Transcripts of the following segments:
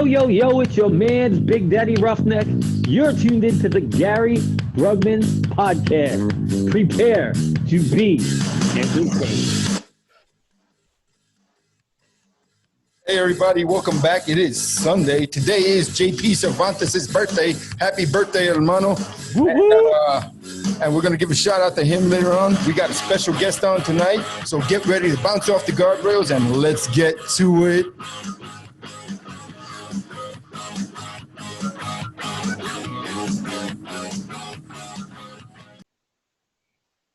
Yo, it's your man's Big Daddy Roughneck. You're tuned into the Gary Brugman podcast. Prepare to be entertained. Hey everybody, welcome back. It is Sunday. Today is JP Cervantes' birthday. Happy birthday, hermano. And we're going to give a shout out to him later on. We got a special guest on tonight, so get ready to bounce off the guardrails and let's get to it.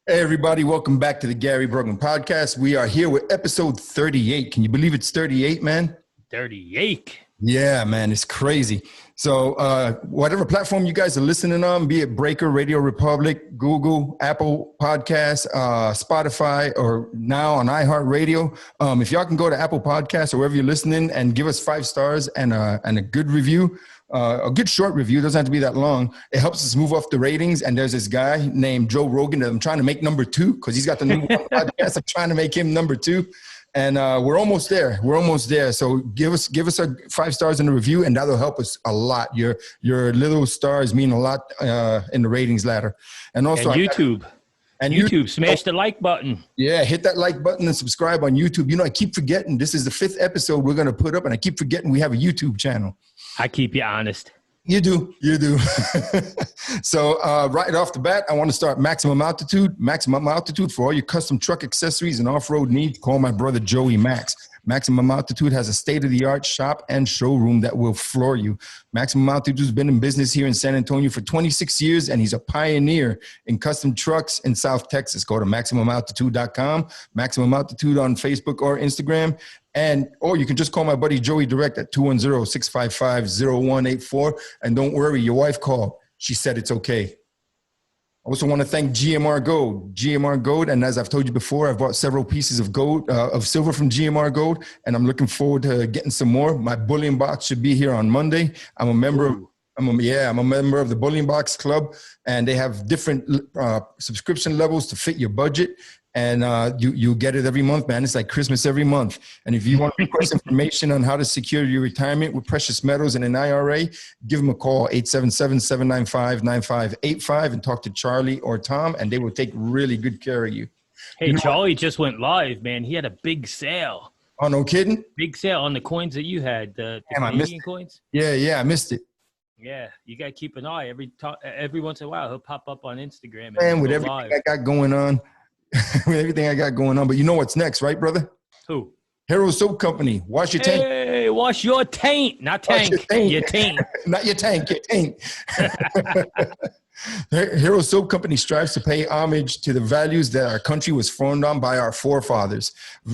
Hey everybody, welcome back to the Gary Brugman podcast. We are here with episode 38. Can you believe it's 38, man? 38. Yeah, man, it's crazy. So whatever platform you guys are listening on, be it Breaker, Radio Republic, Google, Apple Podcasts, Spotify, or now on iHeartRadio, if y'all can go to Apple Podcasts or wherever you're listening and give us 5 stars and a good review, a good short review, doesn't have to be that long. It helps us move up the ratings. And there's this guy named Joe Rogan that I'm trying to make number 2 because he's got the number 1 podcast. I'm trying to make him number 2. And we're almost there. So give us a 5 stars in the review, and that'll help us a lot. Your little stars mean a lot in the ratings ladder. And also YouTube. YouTube, smash the like button. Yeah, hit that like button and subscribe on YouTube. You know, I keep forgetting this is the 5th episode we're going to put up, and I keep forgetting we have a YouTube channel. I keep you honest. You do. So right off the bat, I want to start Maximum Altitude. Maximum Altitude for all your custom truck accessories and off-road needs. Call my brother Joey Max. Maximum Altitude has a state-of-the-art shop and showroom that will floor you. Maximum Altitude has been in business here in San Antonio for 26 years, and he's a pioneer in custom trucks in South Texas. Go to MaximumAltitude.com, Maximum Altitude on Facebook or Instagram. Or you can just call my buddy Joey direct at 210-655-0184. And don't worry, your wife called. She said it's okay. I also want to thank GMR Gold. GMR Gold, and as I've told you before, I've bought several pieces of gold, of silver from GMR Gold, and I'm looking forward to getting some more. My bullion box should be here on Monday. I'm a member of the Bullion Box Club, and they have different subscription levels to fit your budget. And you get it every month, man. It's like Christmas every month. And if you want to request information on how to secure your retirement with precious metals and an IRA, give them a call, 877-795-9585, and talk to Charlie or Tom, and they will take really good care of you. Hey, Charlie just went live, man. He had a big sale. Oh, no kidding? Big sale on the coins that you had, the Canadian coins. Yeah, I missed it. Yeah, you got to keep an eye. Every once in a while, he'll pop up on Instagram. And with everything I got going on. But you know what's next, right, brother? Who? Hero Soap Company. Wash your tank. Hey, wash your taint. Not tank. Your taint. Not your tank, your taint. Hero Soap Company strives to pay homage to the values that our country was formed on by our forefathers.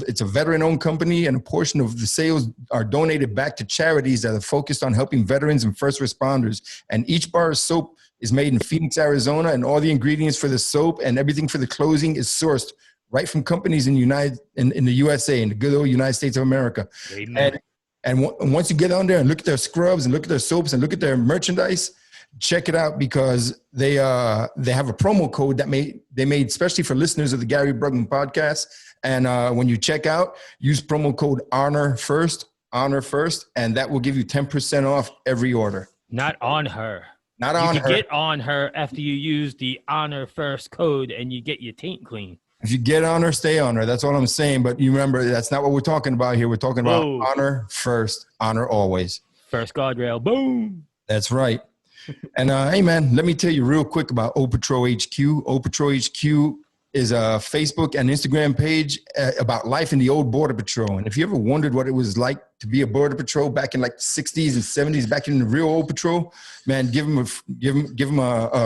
It's a veteran-owned company, and a portion of the sales are donated back to charities that are focused on helping veterans and first responders. And each bar of soap is made in Phoenix, Arizona, and all the ingredients for the soap and everything for the clothing is sourced right from companies in the USA, in the good old United States of America. Amen. And once you get on there and look at their scrubs and look at their soaps and look at their merchandise, check it out because they have a promo code that they made especially for listeners of the Gary Brugman podcast. And when you check out, use promo code Honor First, and that will give you 10% off every order. Not on her. Not on her. You get on her after you use the Honor First code and you get your taint clean. If you get on her, stay on her. That's all I'm saying. But you remember, that's not what we're talking about here. We're talking about honor first, honor always. First guardrail. Boom. That's right. And hey, man, let me tell you real quick about O Patrol HQ. O Patrol HQ is a Facebook and Instagram page about life in the old Border Patrol. And if you ever wondered what it was like to be a Border Patrol back in like the 60s and 70s, back in the real old patrol, man, give them a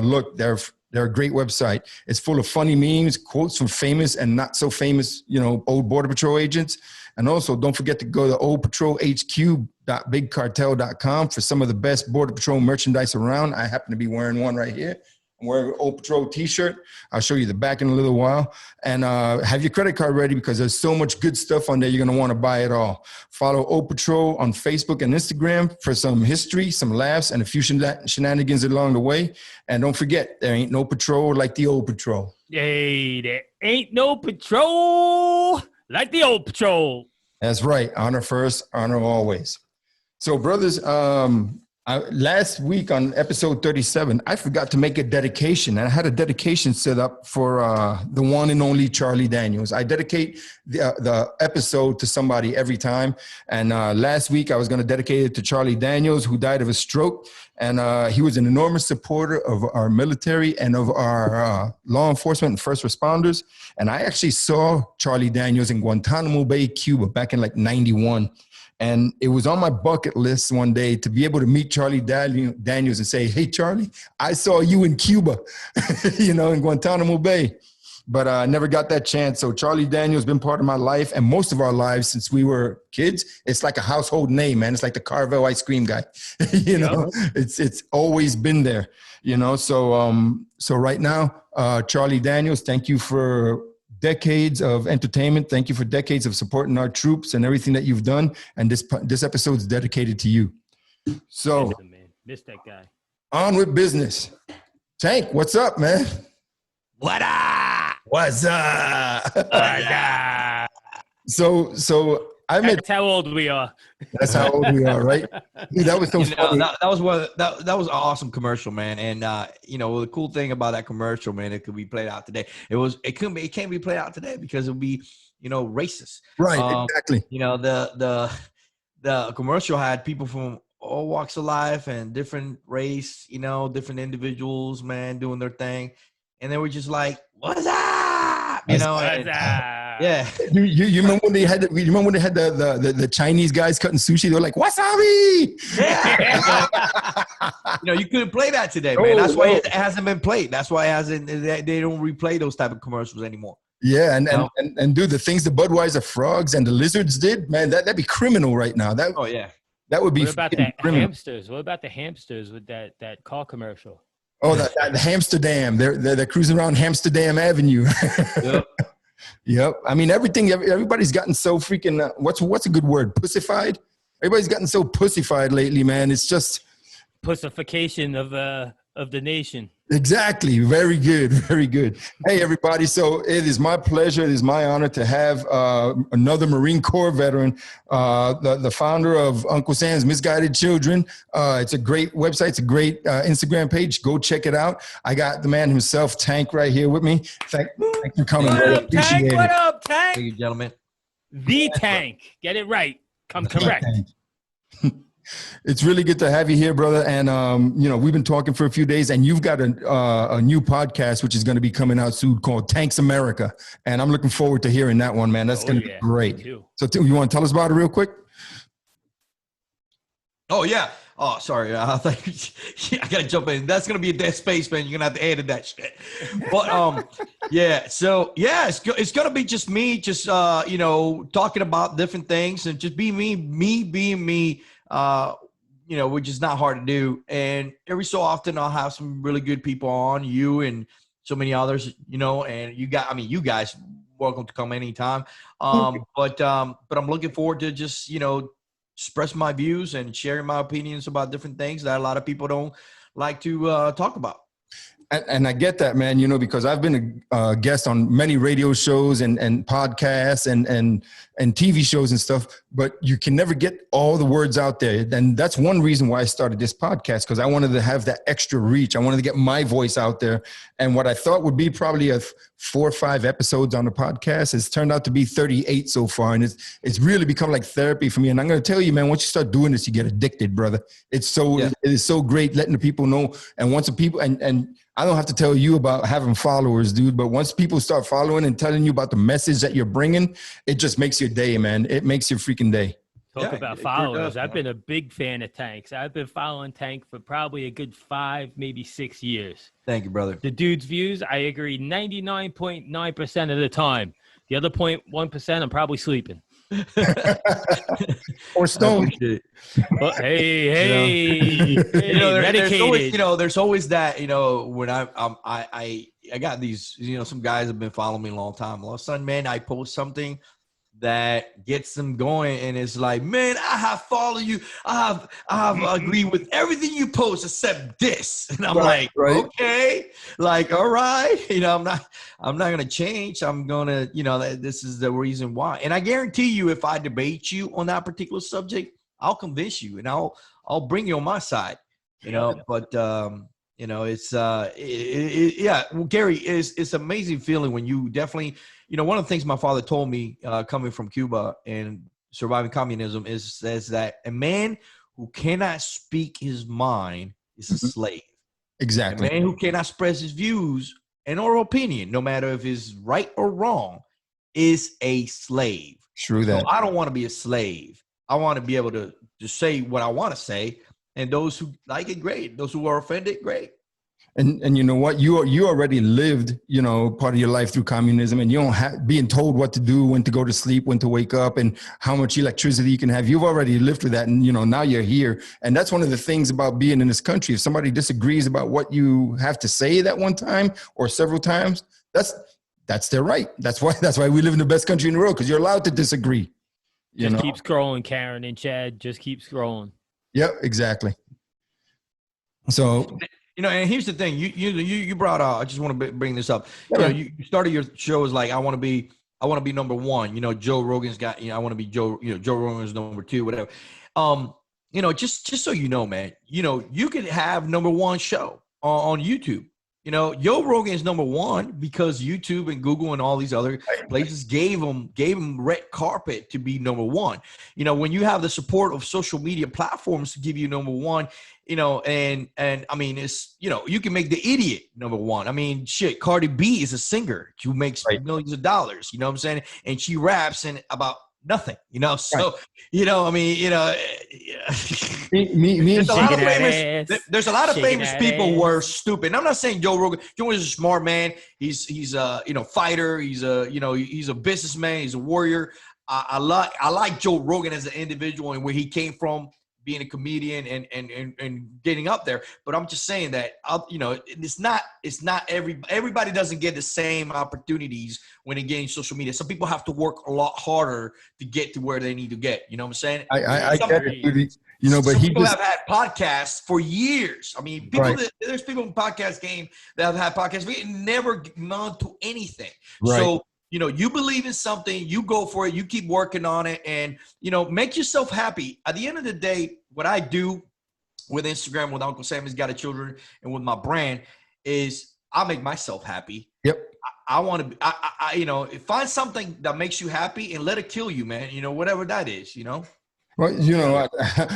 look. They're a great website. It's full of funny memes, quotes from famous and not so famous, old Border Patrol agents. And also don't forget to go to oldpatrolhq.bigcartel.com for some of the best Border Patrol merchandise around. I happen to be wearing one right here. I'm wearing an Old Patrol t-shirt. I'll show you the back in a little while. And have your credit card ready because there's so much good stuff on there. You're going to want to buy it all. Follow Old Patrol on Facebook and Instagram for some history, some laughs, and a few shenanigans along the way. And don't forget, there ain't no patrol like the Old Patrol. Hey, there ain't no patrol like the Old Patrol. That's right. Honor first, honor always. So, brothers, last week on episode 37, I forgot to make a dedication, and I had a dedication set up for the one and only Charlie Daniels. I dedicate the episode to somebody every time, and last week I was going to dedicate it to Charlie Daniels, who died of a stroke, and he was an enormous supporter of our military and of our law enforcement and first responders. And I actually saw Charlie Daniels in Guantanamo Bay, Cuba, back in like 91. And it was on my bucket list one day to be able to meet Charlie Daniels and say, hey, Charlie, I saw you in Cuba, in Guantanamo Bay. But I never got that chance. So Charlie Daniels has been part of my life and most of our lives since we were kids. It's like a household name, man. It's like the Carvel ice cream guy. It's always been there, So right now, Charlie Daniels, thank you for decades of entertainment. Thank you for decades of supporting our troops and everything that you've done. And this episode is dedicated to you. So, Miss that guy. On with business. Tank, what's up, man? What up? What's up? So That's how old we are. That's how old we are, right? Dude, that was so funny. That was an awesome commercial, man. And the cool thing about that commercial, man, it could be played out today. It can't be played out today because it would be, racist. Right, exactly. The commercial had people from all walks of life and different race, different individuals, man, doing their thing. And they were just like, what's up? Yeah. You remember when they had the Chinese guys cutting sushi? They're like, wasabi. Yeah. You couldn't play that today, man. That's why it hasn't been played. That's why it hasn't. They don't replay those type of commercials anymore. Yeah, and dude, the things the Budweiser frogs and the lizards did, man, that'd be criminal right now. That would be. What about the hamsters? What about the hamsters with that car commercial? Oh, the Hamsterdam. They're cruising around Hamsterdam Avenue. Yep. Yep. I mean, everybody's gotten so freaking, what's a good word? Pussified? Everybody's gotten so pussified lately, man. It's just. Pussification of the nation. Exactly. Very good. Very good. Hey, everybody. So it is my pleasure. It is my honor to have another Marine Corps veteran, the founder of Uncle Sam's Misguided Children. It's a great website. It's a great Instagram page. Go check it out. I got the man himself, Tank, right here with me. Thanks for coming. What up, Tank? What up, Tank? Thank you, gentlemen. The Tank. Get it right. Come correct. It's really good to have you here, brother. And, we've been talking for a few days and you've got a new podcast, which is going to be coming out soon called Tanks America. And I'm looking forward to hearing that one, man. That's going to be great. So you want to tell us about it real quick? Oh, yeah. Oh, sorry. I got to jump in. That's going to be a dead space, man. You're going to have to edit that shit. But, yeah. So, yeah, it's going to be just me, just, talking about different things and just be me being me. Which is not hard to do. And every so often I'll have some really good people on, you and so many others, and you guys welcome to come anytime. But I'm looking forward to just, express my views and sharing my opinions about different things that a lot of people don't like to talk about. And I get that, man, because I've been a guest on many radio shows and podcasts and TV shows and stuff, but you can never get all the words out there. And that's one reason why I started this podcast, because I wanted to have that extra reach. I wanted to get my voice out there. And what I thought would be probably 4 or 5 episodes on the podcast has turned out to be 38 so far. And it's really become like therapy for me. And I'm going to tell you, man, once you start doing this, you get addicted, brother. It is so great letting the people know. And once the people, and I don't have to tell you about having followers, dude, but once people start following and telling you about the message that you're bringing, it just makes your day, man. It makes your freaking day. Talk about followers. I've been a big fan of Tanks. I've been following Tank for probably a good 5, maybe 6 years. Thank you, brother. The dude's views, I agree 99.9% of the time. The other 0.1%, I'm probably sleeping. Or stoned. Well, hey, there's always that, when I got these, some guys have been following me a long time. All of a sudden, man, I post something that gets them going, and it's like, man, I have followed you. I have agreed with everything you post except this, and I'm right. Okay, like, all right, I'm not gonna change. I'm gonna, this is the reason why. And I guarantee you, if I debate you on that particular subject, I'll convince you and I'll bring you on my side, you know, but, you know, it's, yeah, well, Gary, it's amazing feeling when you definitely, you know, one of the things my father told me, coming from Cuba and surviving communism says that a man who cannot speak his mind is a slave. Exactly. A man who cannot express his views and or opinion, no matter if it's right or wrong, is a slave. True that. So I don't want to be a slave. I want to be able to say what I want to say. And those who like it, great. Those who are offended, great. And you know what? You already lived, you know, part of your life through communism, and you don't have being told what to do, when to go to sleep, when to wake up, and how much electricity you can have. You've already lived through that, and you know now you're here. And that's one of the things about being in this country. If somebody disagrees about what you have to say that one time or several times, that's their right. That's why we live in the best country in the world, because you're allowed to disagree. Just keep scrolling, Karen and Chad. Just keep scrolling. Yep, exactly. So, you know, and here's the thing: you brought out. I just want to bring this up. You know, you started your show as like, I want to be number one. You know, Joe Rogan's got. You know, I want to be Joe. You know, Joe Rogan's number two, whatever. You know, just so you know, man. You know, you can have number one show on YouTube. You know, Joe Rogan is number one because YouTube and Google and all these other places gave him red carpet to be number one. You know, when you have the support of social media platforms to give you number one, you know, and I mean, it's, you know, you can make the idiot number one. I mean, shit, Cardi B is a singer who makes millions of dollars, you know what I'm saying? And she raps in about nothing, you know? So, you know, I mean, you know, there's a lot of famous people who are stupid. And I'm not saying Joe Rogan is a smart man. He's a, you know, fighter. He's a, you know, he's a businessman. He's a warrior. I like Joe Rogan as an individual and where he came from, being a comedian and getting up there. But I'm just saying that, you know, it's not everybody doesn't get the same opportunities when they get in social media. Some people have to work a lot harder to get to where they need to get. You know what I'm saying? I get it. You know, but people have had podcasts for years. I mean, there's people in the podcast game that have had podcasts. We never gone to anything. Right. So, you know, you believe in something, you go for it, you keep working on it, and, you know, make yourself happy. At the end of the day, what I do with Instagram, with Uncle Sammy's Got a Children, and with my brand is I make myself happy. Yep. I want to, you know, find something that makes you happy and let it kill you, man. You know, whatever that is, you know. Well, you know,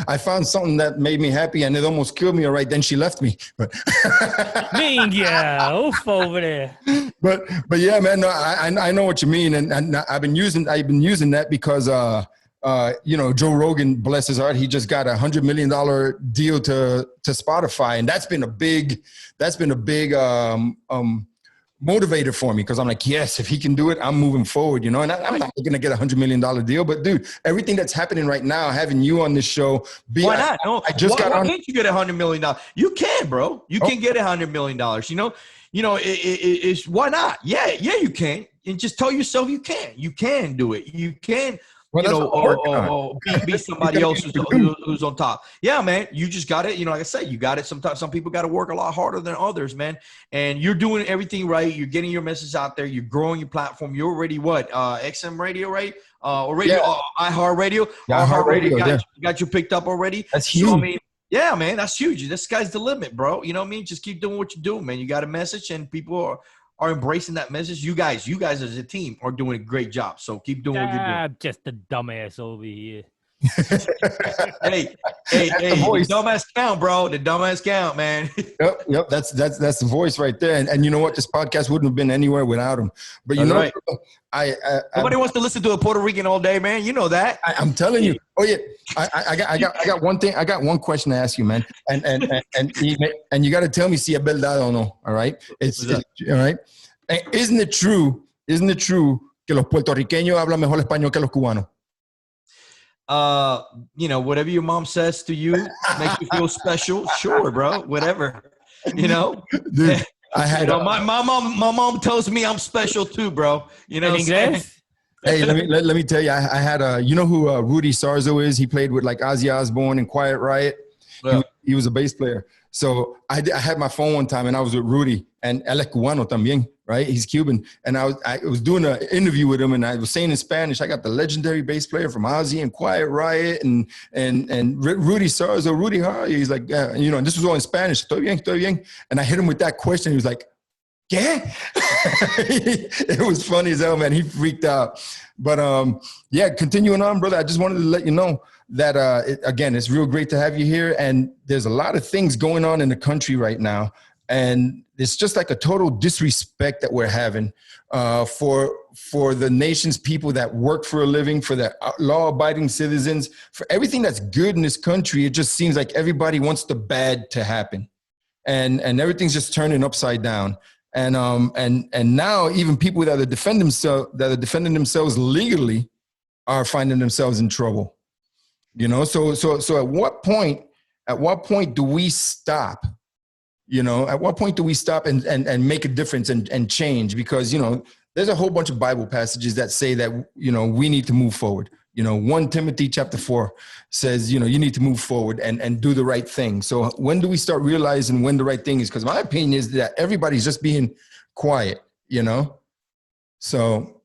I found something that made me happy, and it almost killed me. All right, then she left me. But over there. But yeah, man, no, I know what you mean, and I've been using that because you know, Joe Rogan, bless his heart, he just got $100 million deal to Spotify, and that's been a big motivator for me, because I'm like, yes, if he can do it, I'm moving forward, you know. And I'm not going to get $100 million deal, but dude, everything that's happening right now, having you on this show, why not? No, why can't you get $100 million? You can, bro. You can get $100 million. You know, it's why not? Yeah, you can, and just tell yourself you can. You can do it. You can. Well, you know, or be somebody else who's on top. Yeah, man, you just got it. You know, like I said, you got it. Sometimes some people got to work a lot harder than others, man. And you're doing everything right. You're getting your message out there. You're growing your platform. You're already XM radio, right? iHeart Radio. Yeah, iHeart Radio got you picked up already. That's huge. So, I mean, yeah, man, that's huge. This sky's the limit, bro. You know what I mean? Just keep doing what you're doing, man. You got a message, and people are embracing that message. You guys as a team are doing a great job. So keep doing what you're doing. Just a dumbass over here. hey, the dumbass count, bro. The dumbass count, man. Yep. That's the voice right there. And you know what? This podcast wouldn't have been anywhere without him. But you know, right. Nobody wants to listen to a Puerto Rican all day, man. You know that. I'm telling you. Oh yeah. I got one thing. I got one question to ask you, man. And you got to tell me si es verdad or no. All right. It's all right. Isn't it true que los puertorriqueños hablan mejor español que los cubanos? You know, whatever your mom says to you makes you feel special. Sure, bro. Whatever. You know. Dude, I had my mom tells me I'm special too, bro. You know. Hey, let me tell you, I had you know who Rudy Sarzo is? He played with like Ozzy Osbourne and Quiet Riot. Yeah. He was a bass player. So I had my phone one time and I was with Rudy and él es cubano también, right? He's Cuban. And I was doing an interview with him and I was saying in Spanish, I got the legendary bass player from Ozzy and Quiet Riot and Rudy Sarzo. Rudy, how are you? He's like, yeah, you know, and this was all in Spanish. Estoy bien, estoy bien. And I hit him with that question. He was like, ¿qué? It was funny as hell, man. He freaked out. But yeah, continuing on, brother, I just wanted to let you know that, again, it's real great to have you here. And there's a lot of things going on in the country right now. And it's just like a total disrespect that we're having for the nation's people that work for a living, for the law-abiding citizens, for everything that's good in this country. It just seems like everybody wants the bad to happen. And everything's just turning upside down. And now even people that are defending themselves legally are finding themselves in trouble. You know, so at what point do we stop? You know, at what point do we stop and make a difference and change? Because, you know, there's a whole bunch of Bible passages that say that, you know, we need to move forward. You know, 1 Timothy chapter 4 says, you know, you need to move forward and do the right thing. So when do we start realizing when the right thing is? Because my opinion is that everybody's just being quiet, you know? So.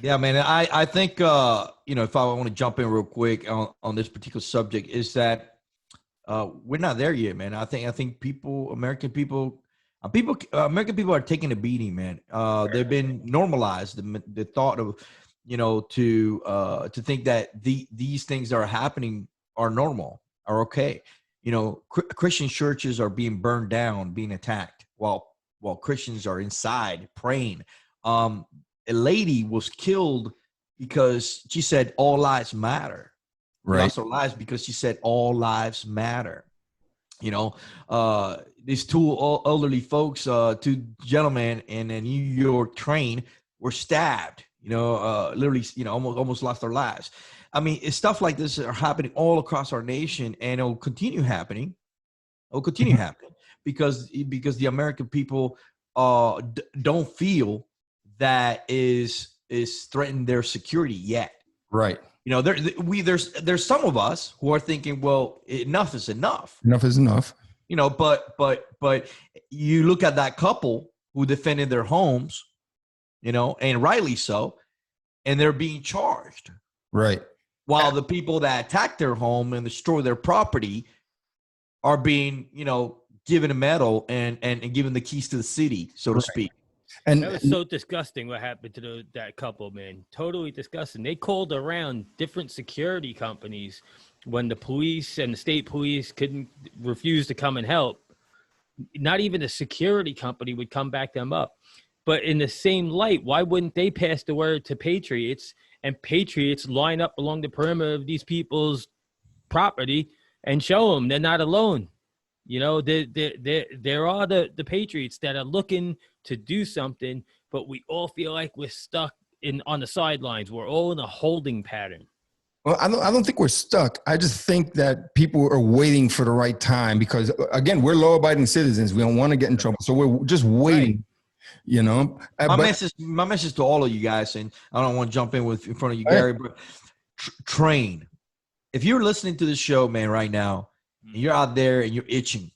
Yeah, man. I think, you know, if I want to jump in real quick on this particular subject is that we're not there yet, man. I think American people are taking a beating, man. They've been normalized. The thought of, you know, to think that these things that are happening are normal, are okay. You know, Christian churches are being burned down, being attacked while Christians are inside praying. A lady was killed because she said all lives matter. Right. Also lives because she said all lives matter. You know, these two elderly folks, two gentlemen in a New York train were stabbed. You know, literally, you know, almost lost their lives. I mean, it's stuff like this are happening all across our nation, and it will continue happening. It will continue happening because the American people don't feel that is threatening their security yet. Right. You know, there's some of us who are thinking, well, enough is enough. Enough is enough. You know, but you look at that couple who defended their homes, you know, and rightly so, and they're being charged. Right. While the people that attacked their home and destroy their property are being, you know, given a medal and given the keys to the city, so to speak. And that was so disgusting what happened to that couple, man. Totally disgusting. They called around different security companies when the police and the state police couldn't refuse to come and help. Not even a security company would come back them up. But in the same light, why wouldn't they pass the word to patriots, and patriots line up along the perimeter of these people's property and show them they're not alone? You know, there are the patriots that are looking to do something, but we all feel like we're stuck on the sidelines. We're all in a holding pattern. Well, I don't think we're stuck. I just think that people are waiting for the right time because, again, we're law-abiding citizens. We don't want to get in trouble, so we're just waiting. Right. You know, my message to all of you guys, and I don't want to jump in front of you, Gary, but train. If you're listening to this show, man, right now, and you're out there and you're itching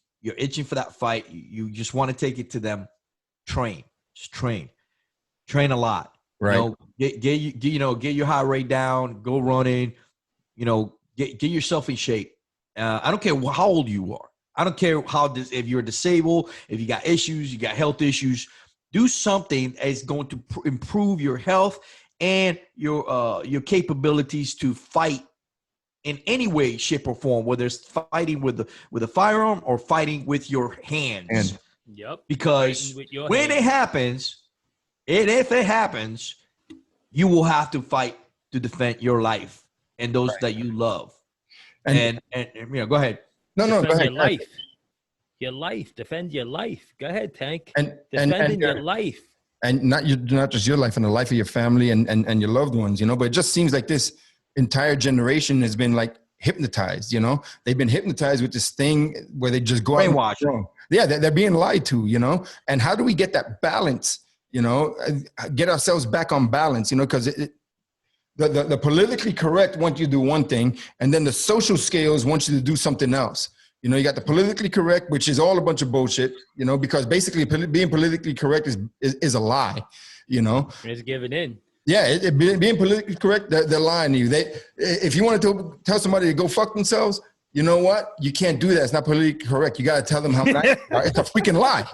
for that fight, you just want to take it to them. Train a lot. Right. You know, get your heart rate down, go running, you know, get yourself in shape. I don't care how old you are. I don't care if you're disabled, if you got issues, you got health issues. Do something that is going to improve your health and your capabilities to fight in any way, shape, or form, whether it's fighting with a firearm or fighting with your hands. Yep. Because when it happens, and if it happens, you will have to fight to defend your life and those that you love. And you know, go ahead. No, go ahead. Your life. Defend your life. Go ahead, Tank. Defending your life. And not just your life and the life of your family and your loved ones, you know, but it just seems like this entire generation has been like hypnotized, you know. They've been hypnotized with this thing where they just go out. Yeah, they're being lied to, you know. And how do we get that balance, you know, get ourselves back on balance, you know, because the politically correct want you to do one thing, and then the social scales want you to do something else. You know, you got the politically correct, which is all a bunch of bullshit, you know, because basically being politically correct is a lie, you know. It's giving in. Yeah, being politically correct, they're lying to you. If you want to tell somebody to go fuck themselves, you know what? You can't do that. It's not politically correct. You got to tell them how nice they are. It's a freaking lie,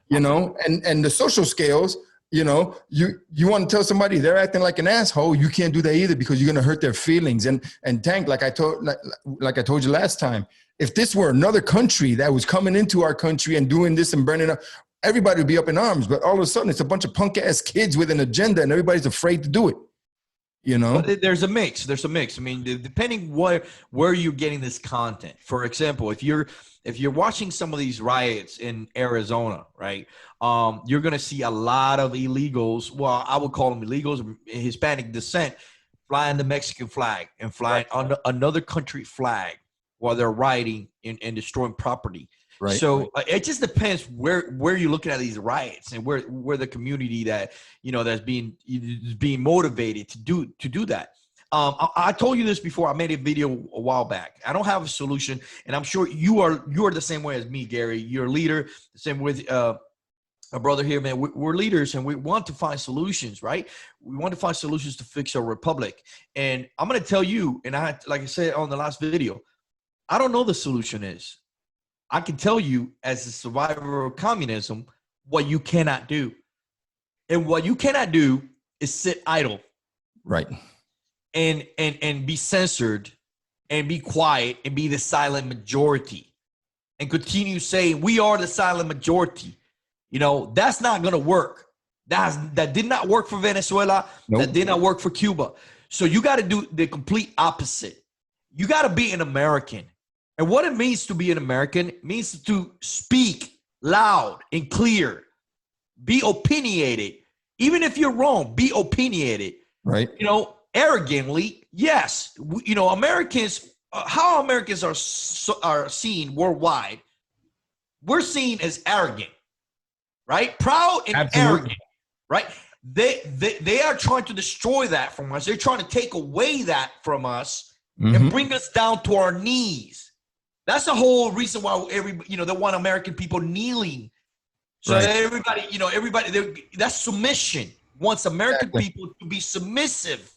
you know. And the social scales, you know, you want to tell somebody they're acting like an asshole, you can't do that either because you're going to hurt their feelings. And Tank, like I told you last time, if this were another country that was coming into our country and doing this and burning up, everybody would be up in arms. But all of a sudden, it's a bunch of punk ass kids with an agenda, and everybody's afraid to do it. You know, but there's a mix. There's a mix. I mean, depending where you're getting this content. For example, if you're watching some of these riots in Arizona, right? You're gonna see a lot of illegals. Well, I would call them illegals, Hispanic descent, flying the Mexican flag and flying under another country flag while they're rioting and destroying property. Right. So it just depends where you're looking at these riots and where the community that, you know, that's being motivated to do that. I told you this before. I made a video a while back. I don't have a solution, and I'm sure you are the same way as me, Gary. You're a leader, the same with a brother here, man. We're leaders, and we want to find solutions, right? We want to find solutions to fix our republic. And I'm going to tell you, and like I said on the last video, I don't know the solution is. I can tell you as a survivor of communism what you cannot do. And what you cannot do is sit idle. Right. And be censored and be quiet and be the silent majority and continue saying we are the silent majority. You know, that's not going to work. That did not work for Venezuela. Nope. That did not work for Cuba. So you got to do the complete opposite. You got to be an American. And what it means to be an American means to speak loud and clear, be opinionated. Even if you're wrong, be opinionated. Right. You know, arrogantly, yes. You know, Americans, how Americans are seen worldwide, we're seen as arrogant, right? Proud and Absolutely. Arrogant, right? They are trying to destroy that from us. They're trying to take away that from us and bring us down to our knees. That's the whole reason why they want American people kneeling. So right. that everybody, that's submission. Wants American people to be submissive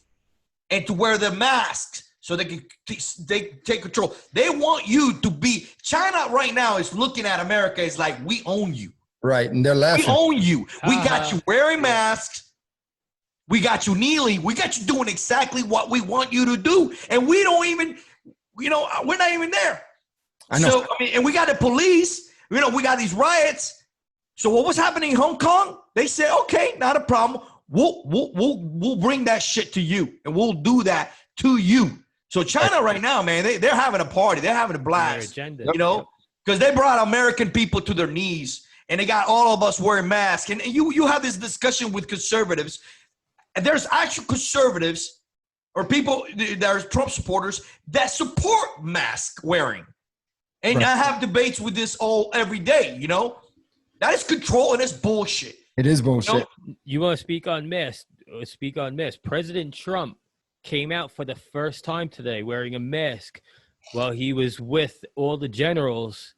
and to wear their masks so they can take control. They want you to be, China right now is looking at America as like, we own you. Right, and they're laughing. We own you. We got you wearing masks. We got you kneeling. We got you doing exactly what we want you to do. And we don't even, we're not even there. I know. So, I mean, and we got the police, we got these riots. So what was happening in Hong Kong? They said, okay, not a problem. We'll bring that shit to you and we'll do that to you. So China right now, man, they're having a party. They're having a blast, you know, because they brought American people to their knees and they got all of us wearing masks. And you have this discussion with conservatives. And there's actual conservatives or people that are Trump supporters that support mask wearing. And right. I have debates with this every day, you know. That is control and it's bullshit. It is bullshit. You want to speak on masks? Speak on masks. President Trump came out for the first time today wearing a mask while he was with all the generals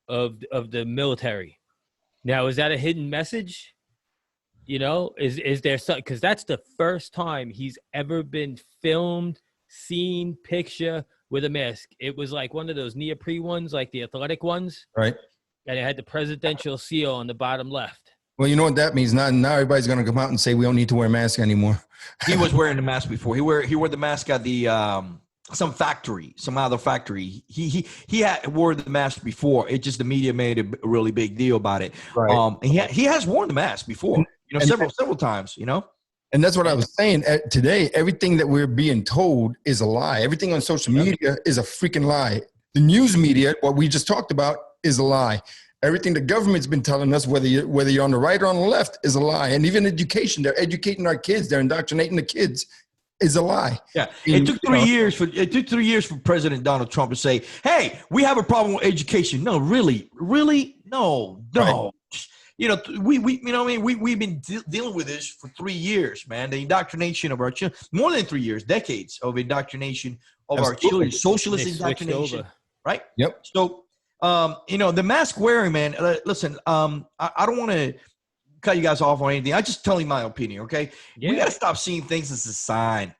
of the military. Now, is that a hidden message? You know, is there something? Because that's the first time he's ever been filmed, seen, picture with a mask. It was like one of those neoprene ones, like the athletic ones. Right. And it had the presidential seal on the bottom left. Well, you know what that means? Now everybody's going to come out and say we don't need to wear masks anymore. He was wearing the mask before. He wore the mask at the some other factory. He wore the mask before. It just the media made a really big deal about it. Right. And he has worn the mask before. You know, several times. You know. And that's what I was saying today. Everything that we're being told is a lie. Everything on social media is a freaking lie. The news media, what we just talked about, is a lie. Everything the government's been telling us, whether you're on the right or on the left, is a lie. And even education, they're educating our kids, they're indoctrinating the kids, is a lie. Yeah, it took 3 years for President Donald Trump to say, "Hey, we have a problem with education." No, really, no. Right. You know, we've been dealing with this for 3 years, man. The indoctrination of our children, more than 3 years, decades of indoctrination of our children, socialist indoctrination, right? Yep. So The mask wearing, man. Listen, I don't want to cut you guys off or anything. I just tell you my opinion, okay? Yeah. We got to stop seeing things as a sign,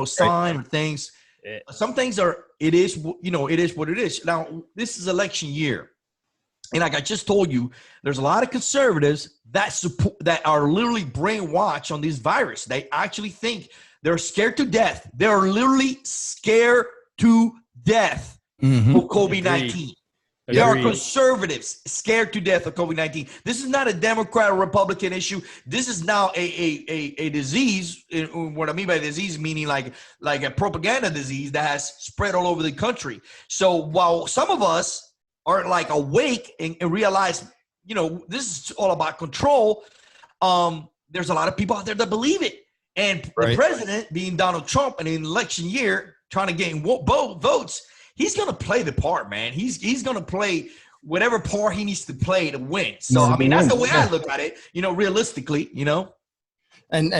sign or things. Yeah. Some things it is what it is. Now, this is election year. And like I just told you, there's a lot of conservatives that are literally brainwashed on this virus. They actually think they're scared to death. They're literally scared to death of COVID-19. There are conservatives scared to death of COVID-19. This is not a Democrat or Republican issue. This is now a disease. What I mean by disease, meaning like a propaganda disease that has spread all over the country. So while some of us are like awake and realize, this is all about control, there's a lot of people out there that believe it. And the president, being Donald Trump, in an election year, trying to gain votes, he's going to play the part, man. He's going to play whatever part he needs to play to win. So, I mean, that's the way I look at it, realistically, And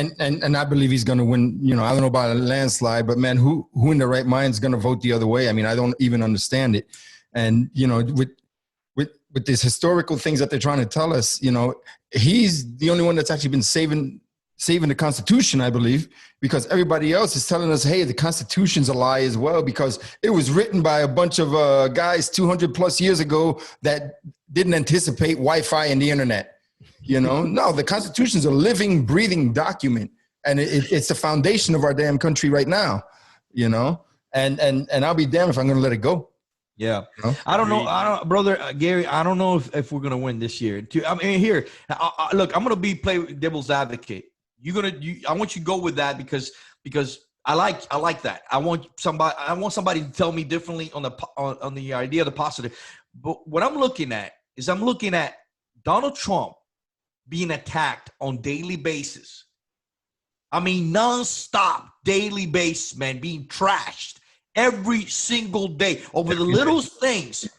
I believe he's going to win, I don't know about a landslide, but man, who in their right mind is going to vote the other way? I mean, I don't even understand it. And, with these historical things that they're trying to tell us, he's the only one that's actually been saving the Constitution, I believe, because everybody else is telling us, hey, the Constitution's a lie as well, because it was written by a bunch of guys 200 plus years ago that didn't anticipate Wi-Fi and the internet. No, the Constitution's a living, breathing document, and it's the foundation of our damn country right now. And I'll be damned if I'm going to let it go. Yeah. I don't know. Brother Gary, I don't know if we're going to win this year. I mean, here, look, I'm going to play devil's advocate. I want you to go with that because I like that. I want somebody to tell me differently on the idea of the positive. But what I'm looking at is Donald Trump being attacked on daily basis. I mean, nonstop daily basis, man, being trashed every single day over the littlest things.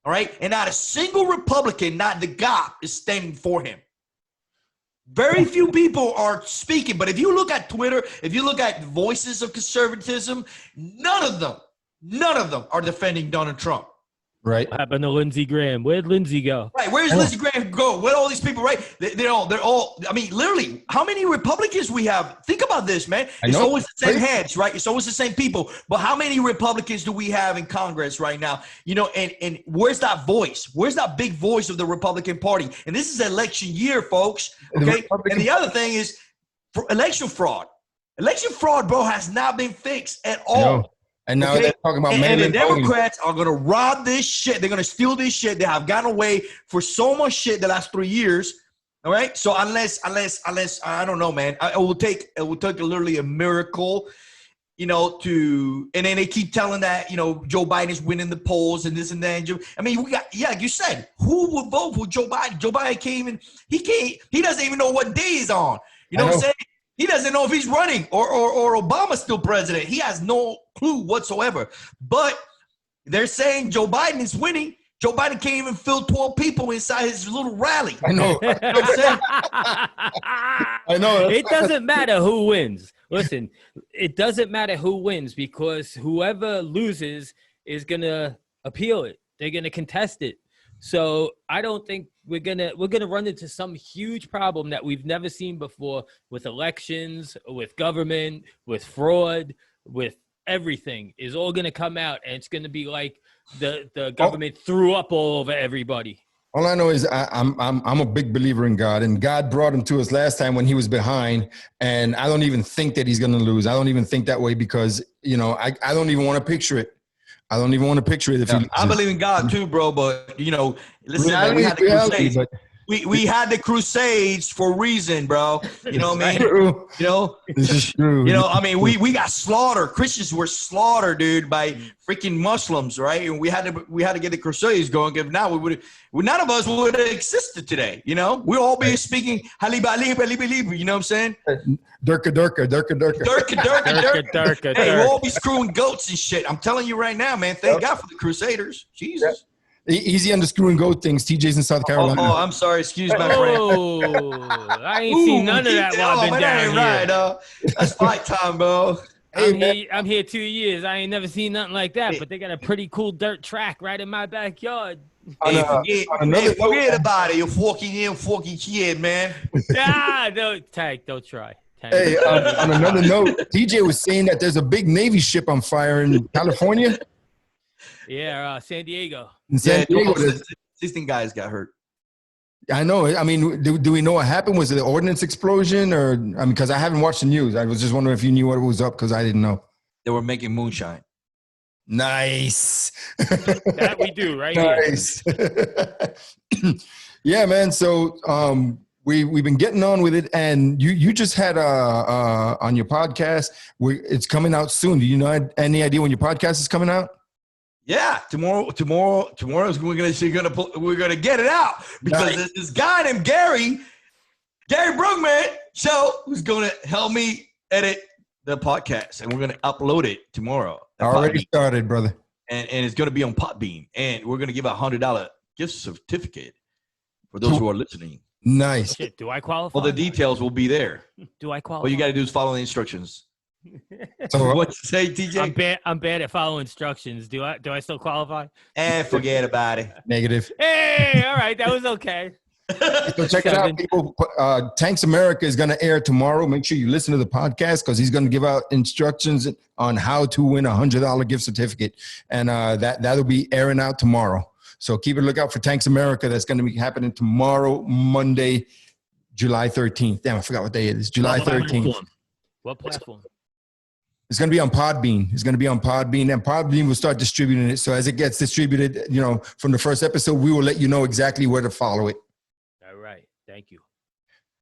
All right. And not a single Republican, not the GOP, is standing for him. Very few people are speaking, but if you look at Twitter, if you look at voices of conservatism, none of them are defending Donald Trump. Right. What happened to Lindsey Graham? Where'd Lindsey go? Right. Where's Lindsey Graham go? Where'd all these people, right? They're all, I mean, literally, how many Republicans we have? Think about this, man. It's always the same heads, right? It's always the same people. But how many Republicans do we have in Congress right now? And where's that voice? Where's that big voice of the Republican Party? And this is election year, folks. Okay. And the other thing is election fraud. Election fraud, bro, has not been fixed at all. And now they're talking about and the Democrats are going to rob this shit. They're going to steal this shit. They have gotten away for so much shit the last 3 years. All right. So unless I don't know, man, it will take literally a miracle, and then they keep telling that, Joe Biden's winning the polls and this and that. I mean, like you said, who would vote for Joe Biden? Joe Biden he doesn't even know what day he's on. You know what I'm saying? He doesn't know if he's running or Obama's still president. He has no clue whatsoever. But they're saying Joe Biden is winning. Joe Biden can't even fill 12 people inside his little rally. I know. You know what I'm saying? I know. It doesn't matter who wins. Listen, it doesn't matter who wins because whoever loses is going to appeal it. They're going to contest it. So I don't think we're gonna run into some huge problem that we've never seen before with elections, with government, with fraud, with everything is all gonna come out, and it's gonna be like the government threw up all over everybody. All I know is I'm a big believer in God, and God brought him to us last time when he was behind, and I don't even think that he's gonna lose. I don't even think that way because I don't even want to picture it. I don't even want to picture it. If I believe in God too, bro. But listen, man, we had the Crusades. We had the Crusades for a reason, bro. You know what I mean? True. This is true. I mean, we got slaughtered. Christians were slaughtered, dude, by freaking Muslims, right? And we had to get the Crusades going. If not, none of us would have existed today. We'd all be speaking Halib. You know what I'm saying? Durka. Hey, we'll all be screwing goats and shit. I'm telling you right now, man. Thank God for the Crusaders. Jesus. Easy on the screw and goat things. TJ's in South Carolina. Oh, I'm sorry. Excuse my friend. Oh, I ain't seen none of that while I've been down here. Right, that's fight time, bro. I'm here 2 years. I ain't never seen nothing like that. But they got a pretty cool dirt track right in my backyard. Hey, forget about it. You're fucking kid, man. Don't try. Hey, on another note, DJ was saying that there's a big Navy ship on fire in California. Yeah, San Diego. In San Diego, 16 guys got hurt. I know. I mean, do we know what happened? Was it an ordnance explosion, or because I haven't watched the news. I was just wondering if you knew what was up because I didn't know. They were making moonshine. Nice. That we do right nice. Here. Yeah, man. So we've been getting on with it, and you just had on your podcast. It's coming out soon. Do you know any idea when your podcast is coming out? Yeah, tomorrow is we're gonna get it out because there's this guy named Gary Brugman who's gonna help me edit the podcast, and we're gonna upload it tomorrow. Already started, brother. And it's gonna be on Podbean, and we're gonna give a $100 gift certificate for those who are listening. Nice. Shit, do I qualify? All the details will be there. Do I qualify? All you got to do is follow the instructions. So, what you say, TJ? I'm bad at following instructions. Do I still qualify? Forget about it. Negative. Hey, all right, that was okay. So check it out, people. Tanks America is going to air tomorrow. Make sure you listen to the podcast because he's going to give out instructions on how to win a $100 gift certificate, and that'll be airing out tomorrow. So keep a lookout for Tanks America. That's going to be happening tomorrow, Monday, July 13th. Damn, I forgot what day it is. July 13th. What platform? It's going to be on Podbean. And Podbean will start distributing it. So as it gets distributed, from the first episode, we will let you know exactly where to follow it. All right. Thank you.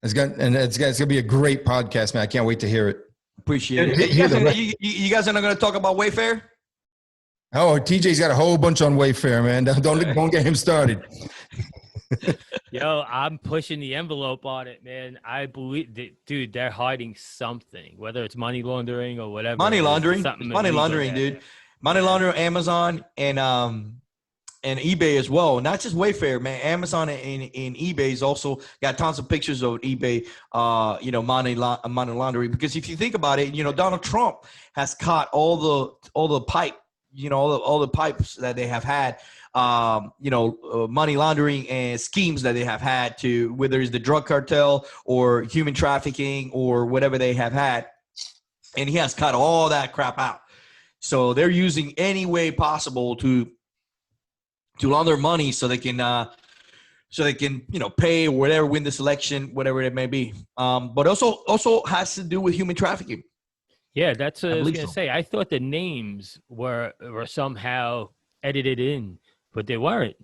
It's going to be a great podcast, man. I can't wait to hear it. Appreciate it. You guys are not going to talk about Wayfair? Oh, TJ's got a whole bunch on Wayfair, man. Don't get him started. Yo, I'm pushing the envelope on it, man. I believe, dude, they're hiding something, whether it's money laundering or whatever. Money laundering, dude. Money laundering, Amazon and eBay as well. Not just Wayfair, man. Amazon and eBay's also got tons of pictures of eBay. Money laundering. Because if you think about it, Donald Trump has caught all the pipe. All the pipes that they have had, money laundering and schemes that they have had to, whether it's the drug cartel or human trafficking or whatever they have had. And he has cut all that crap out. So they're using any way possible to launder money so they can pay or whatever, win this election, whatever it may be. But also has to do with human trafficking. Yeah, that's what I was going to say. I thought the names were somehow edited in, but they weren't.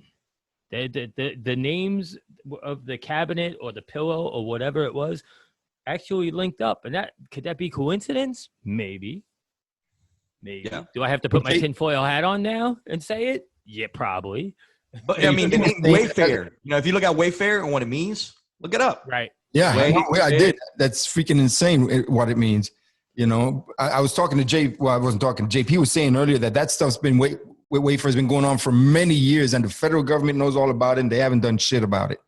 The names of the cabinet or the pillow or whatever it was actually linked up. And could that be coincidence? Maybe. Yeah. Do I have to put my tinfoil hat on now and say it? Yeah, probably. But I mean, the name Wayfair, if you look at Wayfair and what it means, look it up. Right. Yeah, I did. That's freaking insane what it means. I was talking to Jay. Well, I wasn't talking to JP. Was saying earlier that stuff's been Wayfair's been going on for many years, and the federal government knows all about it, and they haven't done shit about it.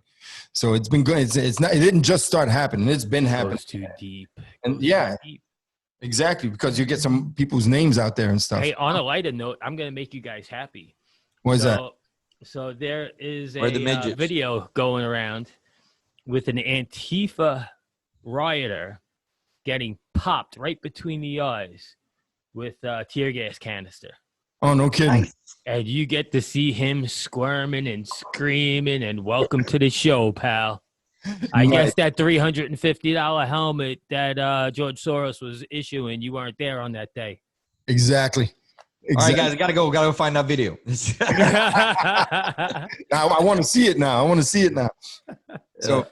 So it's been good. It's not. It didn't just start happening. It's been happening. Goes too deep. And exactly, because you get some people's names out there and stuff. Hey, on a lighter note, I'm gonna make you guys happy. What is that? So there is a video going around with an Antifa rioter getting popped right between the eyes with a tear gas canister. Oh, no kidding. Nice. And you get to see him squirming and screaming and welcome to the show, pal. I guess that $350 helmet that George Soros was issuing, you weren't there on that day. Exactly. All right, guys, gotta go find that video. I want to see it now. So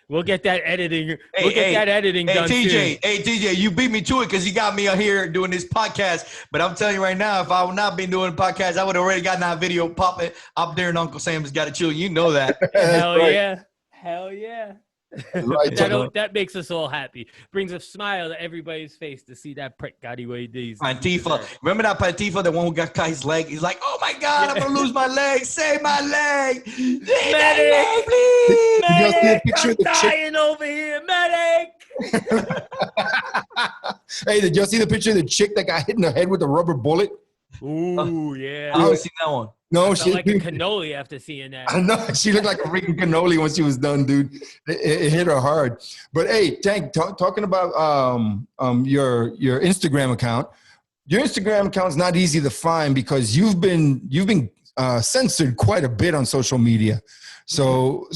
we'll get that editing. Done TJ, too. Hey, TJ, you beat me to it because you got me out here doing this podcast. But I'm telling you right now, if I would not been doing a podcast, I would have already gotten that video popping up there, and Uncle Sam's got to chill. You know that. Hell yeah. Right. That makes us all happy. Brings a smile to everybody's face to see that prick got away these. Pantifa. Remember that Pantifa, the one who got his leg? He's like, oh my God, I'm going to lose my leg. Save my leg. Save my leg, please. Medic, I'm dying over here. Medic. Hey, did y'all see the picture of the chick that got hit in the head with a rubber bullet? Ooh, yeah. I haven't seen that one. No, I she felt like a cannoli after seeing that. I know she looked like a freaking cannoli when she was done, dude. It hit her hard. But hey, Tank, talking about your Instagram account. Your Instagram account is not easy to find because you've been censored quite a bit on social media. So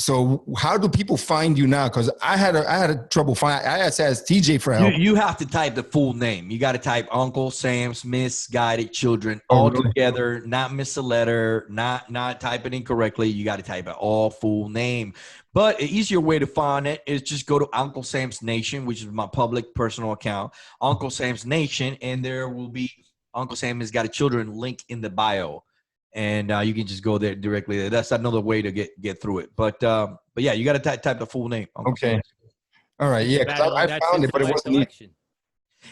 how do people find you now? Because I had a trouble finding. I asked TJ for help. You have to type the full name. You got to type Uncle Sam's Misguided Children Oh, all really? together, not miss a letter, not type it incorrectly. You got to type it all full name. But an easier way to find it is just go to Uncle Sam's Nation, which is my public personal account, Uncle Sam's Nation, and there will be Uncle Sam has got a children link in the bio. And you can just go there directly there. That's another way to get through it. But yeah, you got to type the full name. Uncle Okay. Sam. All right. Yeah, because I found it, but it wasn't easy.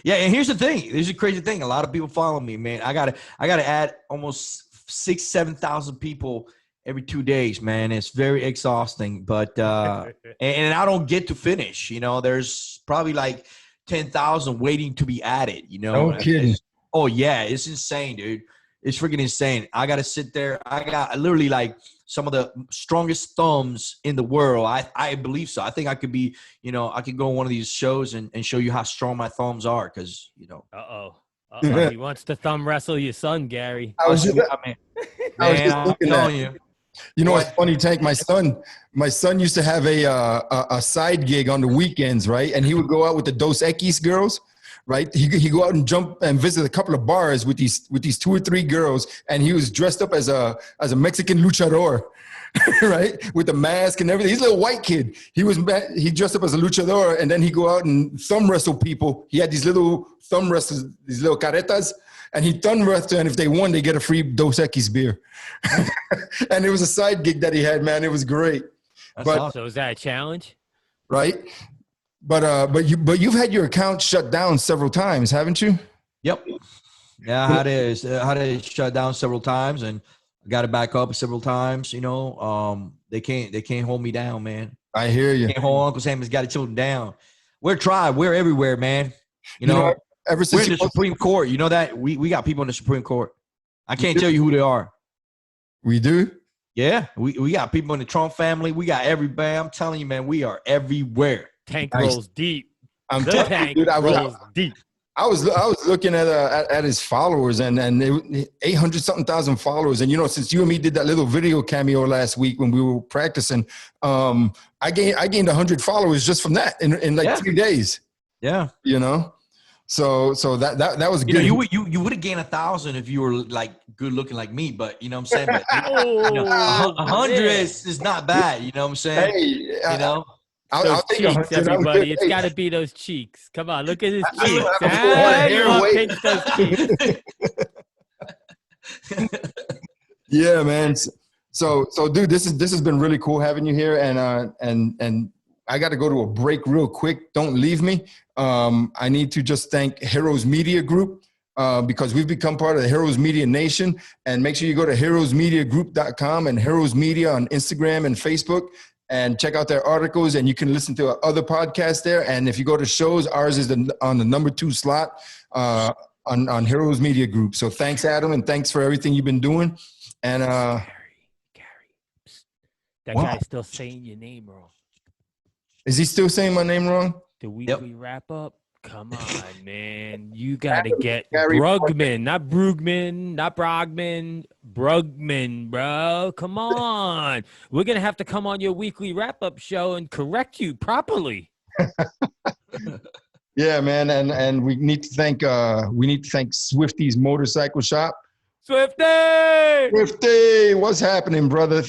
Yeah, and here's the thing. There's a crazy thing. A lot of people follow me, man. I gotta add almost 6,000-7,000 people every 2 days, man. It's very exhausting, but and I don't get to finish. You know, there's probably like 10,000 waiting to be added. You know, No kidding. Oh yeah, it's insane, dude. It's freaking insane. I got to sit there. I got literally like some of the strongest thumbs in the world. I believe so. I think I could be, you know, I could go on one of these shows and show you how strong my thumbs are because, you know. He wants to thumb wrestle your son, Gary. I was just I'm looking telling at you. You know what's funny, Tank? My son used to have a side gig on the weekends, right? And he would go out with the Dos Equis girls. Right, he go out and jump and visit a couple of bars with these 2 or 3 girls, and he was dressed up as a Mexican luchador, right, with the mask and everything. He's a little white kid. He dressed up as a luchador, and then he go out and thumb wrestle people. He had these little thumb wrestles, these little caretas, and he thumb wrestled, and if they won, they get a free Dos Equis beer. And it was a side gig that he had, man. It was great. That's awesome. So is that a challenge? Right. But you've had your account shut down several times, haven't you? Yep. Yeah, I had it shut down several times and got it back up several times. You know, they can't hold me down, man. I hear you. Can't hold Uncle Sam has got it children down. We're tried. We're everywhere, man. You know ever since we're in the Supreme Court. You know that we got people in the Supreme Court. I can't tell you who they are. We do. Yeah, we got people in the Trump family. We got everybody. I'm telling you, man, we are everywhere. Tank rolls deep. I'm The telling tank you, dude, rolls deep. I was looking at his followers and 800-something thousand followers. And, you know, since you and me did that little video cameo last week when we were practicing, I gained 100 followers just from that in like 3 days. Yeah. You know, so that was good. You know, you would have gained 1,000 if you were like good looking like me, but you know what I'm saying? But, you know, 100 is not bad. You know what I'm saying? Hey, you know? I'll take cheeks, 100. everybody. It's got to be those cheeks. Come on, look at his I cheeks. don't have You a want hair to pinch those cheeks. Yeah, man. So, dude, this has been really cool having you here, and I got to go to a break real quick. Don't leave me. I need to just thank Heroes Media Group because we've become part of the Heroes Media Nation. And make sure you go to heroesmediagroup.com and Heroes Media on Instagram and Facebook. And check out their articles, and you can listen to other podcasts there. And if you go to shows, ours is on the number 2 slot on Heroes Media Group. So thanks, Adam, and thanks for everything you've been doing. And Gary, that guy's still saying your name wrong. Is he still saying my name wrong? The weekly wrap up. Come on, man. You got to get Gary Brugman, not Brugman, not Brugman, Brugman, bro. Come on. We're going to have to come on your weekly wrap-up show and correct you properly. Yeah, man. And we need to thank Swifty's Motorcycle Shop. Swifty, what's happening, brother?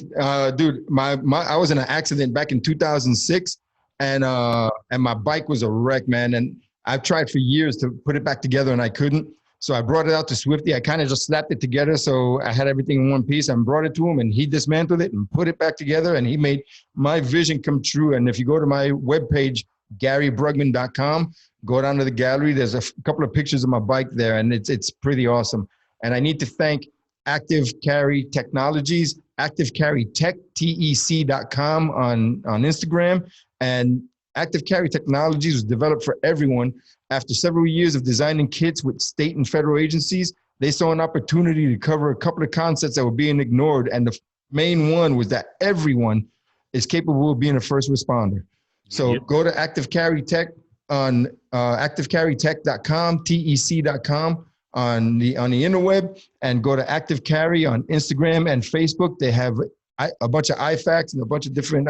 Dude, I was in an accident back in 2006, and my bike was a wreck, man. And I've tried for years to put it back together, and I couldn't. So I brought it out to Swifty. I kind of just slapped it together, so I had everything in one piece, and brought it to him, and he dismantled it and put it back together, and he made my vision come true. And if you go to my webpage, GaryBrugman.com, go down to the gallery. There's a couple of pictures of my bike there, and it's pretty awesome. And I need to thank Active Carry Technologies, ActiveCarryTech, TEC.com on Instagram, and Active Carry Technologies was developed for everyone. After several years of designing kits with state and federal agencies, they saw an opportunity to cover a couple of concepts that were being ignored. And the main one was that everyone is capable of being a first responder. So go to Active Carry Tech on activecarrytech.com, TEC.com on the interweb, and go to Active Carry on Instagram and Facebook. They have a bunch of IFACs and a bunch of different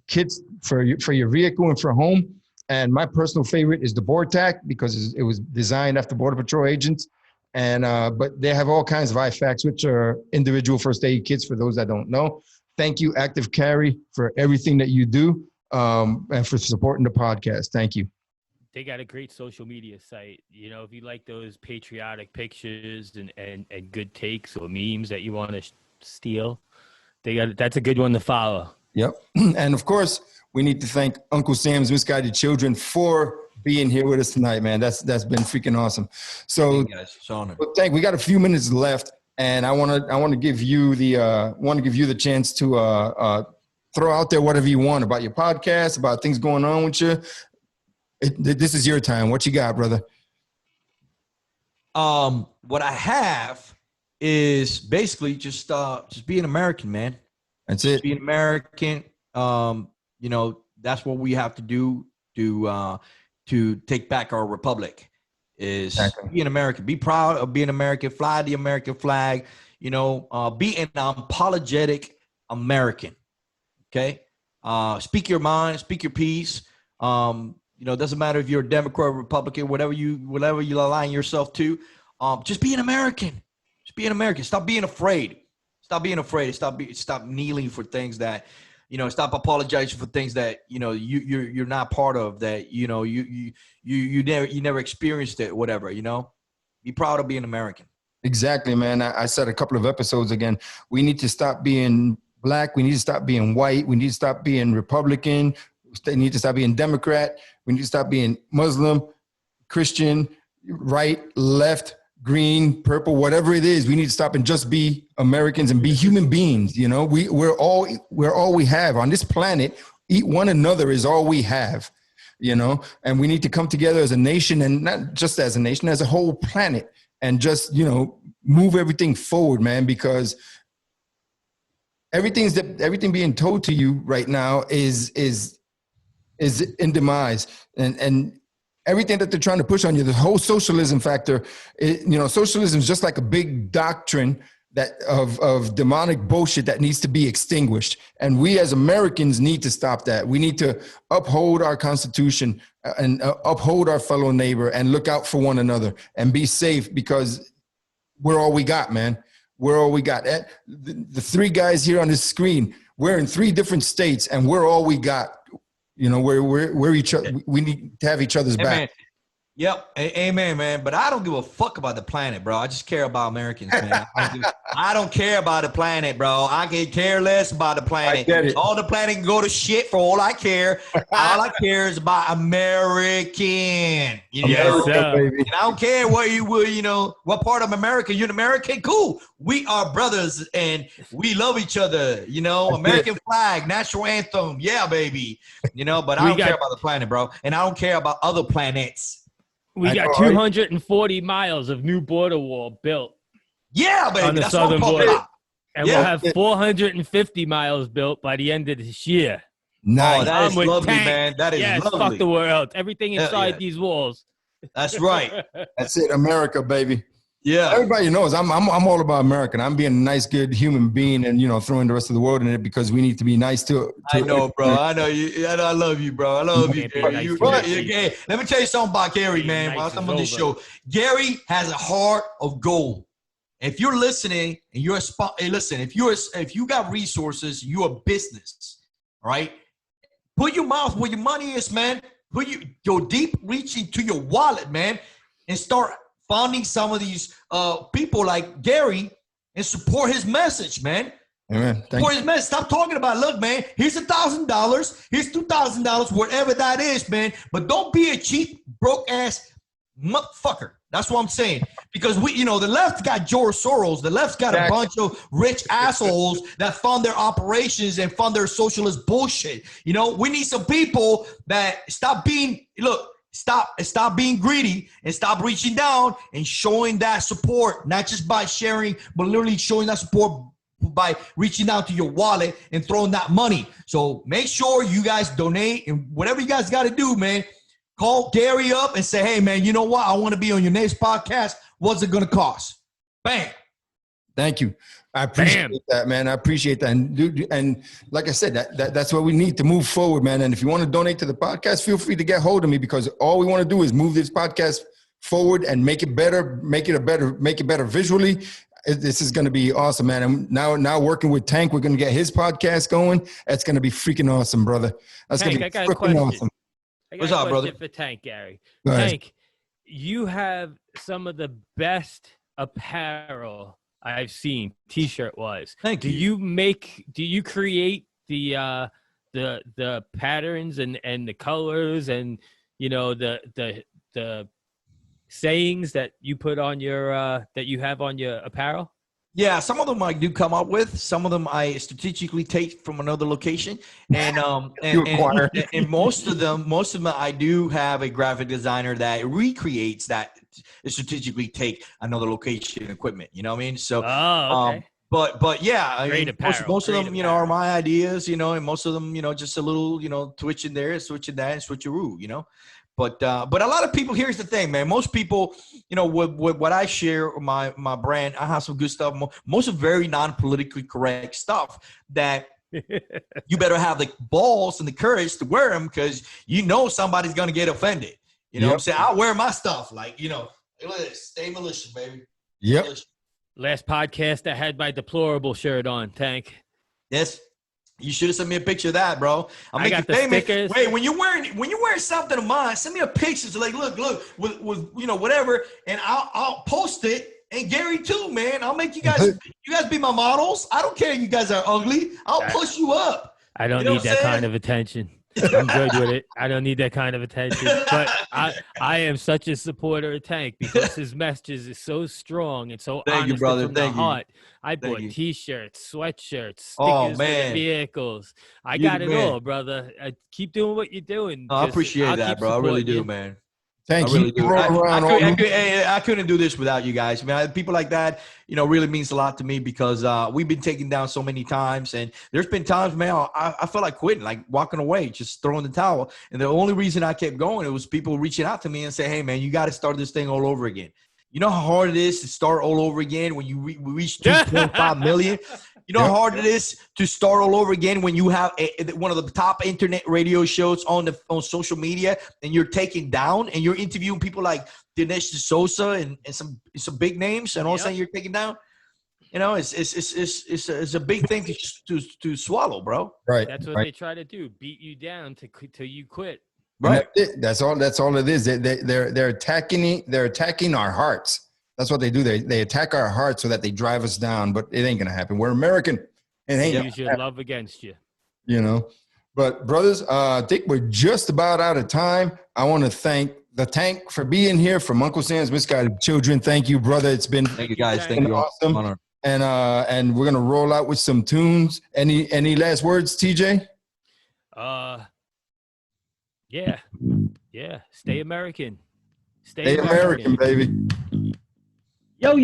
kits for your vehicle and for home. And my personal favorite is the BORTAC because it was designed after Border Patrol agents. And but they have all kinds of IFACs, which are individual first aid kits for those that don't know. Thank you, Active Carry, for everything that you do and for supporting the podcast. Thank you. They got a great social media site. You know, if you like those patriotic pictures and good takes or memes that you want to steal, that's a good one to follow. Yep. And of course, we need to thank Uncle Sam's Misguided Children for being here with us tonight, man. That's been freaking awesome. So, hey guys, it's an honor. We got a few minutes left, and I want to give you the chance to throw out there whatever you want about your podcast, about things going on with you. This is your time. What you got, brother? What I have is basically just be an American, man. That's it. Be an American. You know, that's what we have to do to take back our republic. Is be an American. Be proud of being American. Fly the American flag. You know, be an unapologetic American. Okay. Speak your mind. Speak your piece. You know, it doesn't matter if you're a Democrat or Republican, whatever you align yourself to. Just be an American. Just be an American. Stop being afraid. Stop being afraid. Stop kneeling for things that, you know, stop apologizing for things that, you know, you're not part of, that, you know, you never experienced it, whatever, you know. Be proud of being American. Exactly, man. I said a couple of episodes again, we need to stop being black. We need to stop being white. We need to stop being Republican. We need to stop being Democrat. We need to stop being Muslim, Christian, right, left, green, purple, whatever it is. We need to stop and just be Americans and be human beings. You know, we're all we have on this planet. One another is all we have, you know, and we need to come together as a nation, and not just as a nation, as a whole planet, and just, you know, move everything forward, man, because everything being told to you right now is in demise, and everything that they're trying to push on you, the whole socialism factor, you know, socialism is just like a big doctrine that of demonic bullshit that needs to be extinguished. And we as Americans need to stop that. We need to uphold our Constitution and uphold our fellow neighbor and look out for one another and be safe, because we're all we got, man. We're all we got. The three guys here on this screen, we're in 3 different states, and we're all we got. You know, we're each other. We need to have each other's back. Man. Yep. Amen, man. But I don't give a fuck about the planet, bro. I just care about Americans, man. I don't care about the planet, bro. I can care less about the planet. All the planet can go to shit for all I care. All I care is about American. You know? And I don't care what you know, what part of America. You're an American? Cool. We are brothers and we love each other. You know, American flag, national anthem. Yeah, baby. You know, but I don't care about the planet, bro. And I don't care about other planets. We got 240 miles of new border wall built. Yeah, baby. On the southern border. And we'll have 450 miles built by the end of this year. Nice. Oh, that is lovely, man. That is lovely. Fuck the world. Everything inside these walls. That's right. That's it. America, baby. Yeah. Everybody knows I'm all about America. I'm being a nice, good human being, and, you know, throwing the rest of the world in it, because we need to be nice to I know, bro. I know you. I love you, bro. I love you, Gary. Let me tell you something about Gary, man. While I'm on this show, Gary has a heart of gold. If you're listening and you're listen, if you got resources, you're a business, all right? Put your mouth where your money is, man. Go deep, reach into your wallet, man, and start funding some of these people like Gary and support his message, man. Amen. Support his message. Stop talking about, look, man, here's $1,000, here's $2,000, whatever that is, man. But don't be a cheap, broke ass Motherfucker. That's what I'm saying. Because the left got George Soros. The left's got a bunch of rich assholes that fund their operations and fund their socialist bullshit. We need some people that stop being greedy and stop reaching down and showing that support, not just by sharing, but literally showing that support by reaching out to your wallet and throwing that money. So make sure you guys donate, and whatever you guys got to do, man, call Gary up and say, hey, man, you know what? I want to be on your next podcast. What's it going to cost? Bam. Thank you. I appreciate that, man. I appreciate that. And like I said, that's what we need to move forward, man. And if you want to donate to the podcast, feel free to get hold of me, because all we want to do is move this podcast forward and make it better, make it better visually. This is going to be awesome, man. And now working with Tank, we're going to get his podcast going. That's going to be freaking awesome, brother. That's going to be freaking awesome. What's up, brother? For Tank, Gary. Tank, you have some of the best apparel I've seen, T-shirt wise. Thank you. Do you create the patterns and the colors and the sayings that you put on your that you have on your apparel? Yeah, some of them I do come up with. Some of them I strategically take from another location, and most of them I do have a graphic designer that recreates that, strategically take another location equipment. You know what I mean? So, okay. But yeah, I mean, most of them, are my ideas. And most of them, just a little, twitch in there, switch in that, and switcheroo. But a lot of people, here's the thing, man. Most people, with what I share, my brand, I have some good stuff. Most of very non-politically correct stuff that you better have the balls and the courage to wear them, because somebody's going to get offended. You know what I'm saying? I'll wear my stuff. Like, look at this. Stay malicious, baby. Yep. Malicious. Last podcast I had my deplorable shirt on, Tank. Yes. You should have sent me a picture of that, bro. I got the stickers. Wait, when you're wearing something of mine, send me a picture. So like, look, with whatever, and I'll post it. And Gary too, man. I'll make you guys be my models. I don't care if you guys are ugly. I'll push you up. I don't need that kind of attention. I'm good with it. I don't need that kind of attention. But I am such a supporter of Tank, because his messages is so strong and so honest from the heart. I bought T-shirts, sweatshirts, stickers for the vehicles. I got it all, brother. Keep doing what you're doing. I appreciate that, bro. I really do, man. Thank you. I couldn't do this without you guys. Man, people like that, really means a lot to me, because we've been taken down so many times, and there's been times, man, I felt like quitting, like walking away, just throwing the towel. And the only reason I kept going, it was people reaching out to me and say, hey, man, you got to start this thing all over again. You know how hard it is to start all over again when you reach 2.5 million? You know how hard it is to start all over again when you have one of the top internet radio shows on social media, and you're taken down, and you're interviewing people like Dinesh D'Souza and some big names, and all of a sudden you're taken down. It's a big thing to swallow, bro. Right. That's what they try to do: beat you down till you quit. Right. That's all it is. They're attacking our hearts. That's what they do. They attack our hearts so that they drive us down, but it ain't gonna happen. We're American. It ain't. Use your love against you. But brothers, I think we're just about out of time. I want to thank the Tank for being here, from Uncle Sam's Misguided Children. Thank you, brother. It's been thank you guys. Thank you. Awesome. Honor. And we're gonna roll out with some tunes. Any last words, TJ? Yeah. Stay American. Stay American, baby. Yo,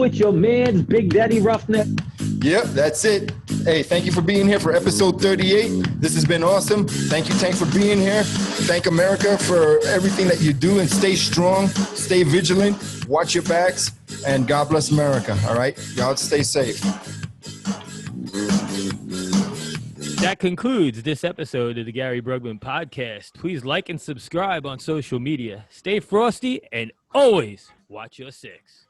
it's your man's Big Daddy Roughneck. Yep, that's it. Hey, thank you for being here for episode 38. This has been awesome. Thank you, Tank, for being here. Thank America for everything that you do, and stay strong, stay vigilant, watch your backs, and God bless America, all right? Y'all stay safe. That concludes this episode of the Gary Brugman podcast. Please like and subscribe on social media. Stay frosty and always watch your six.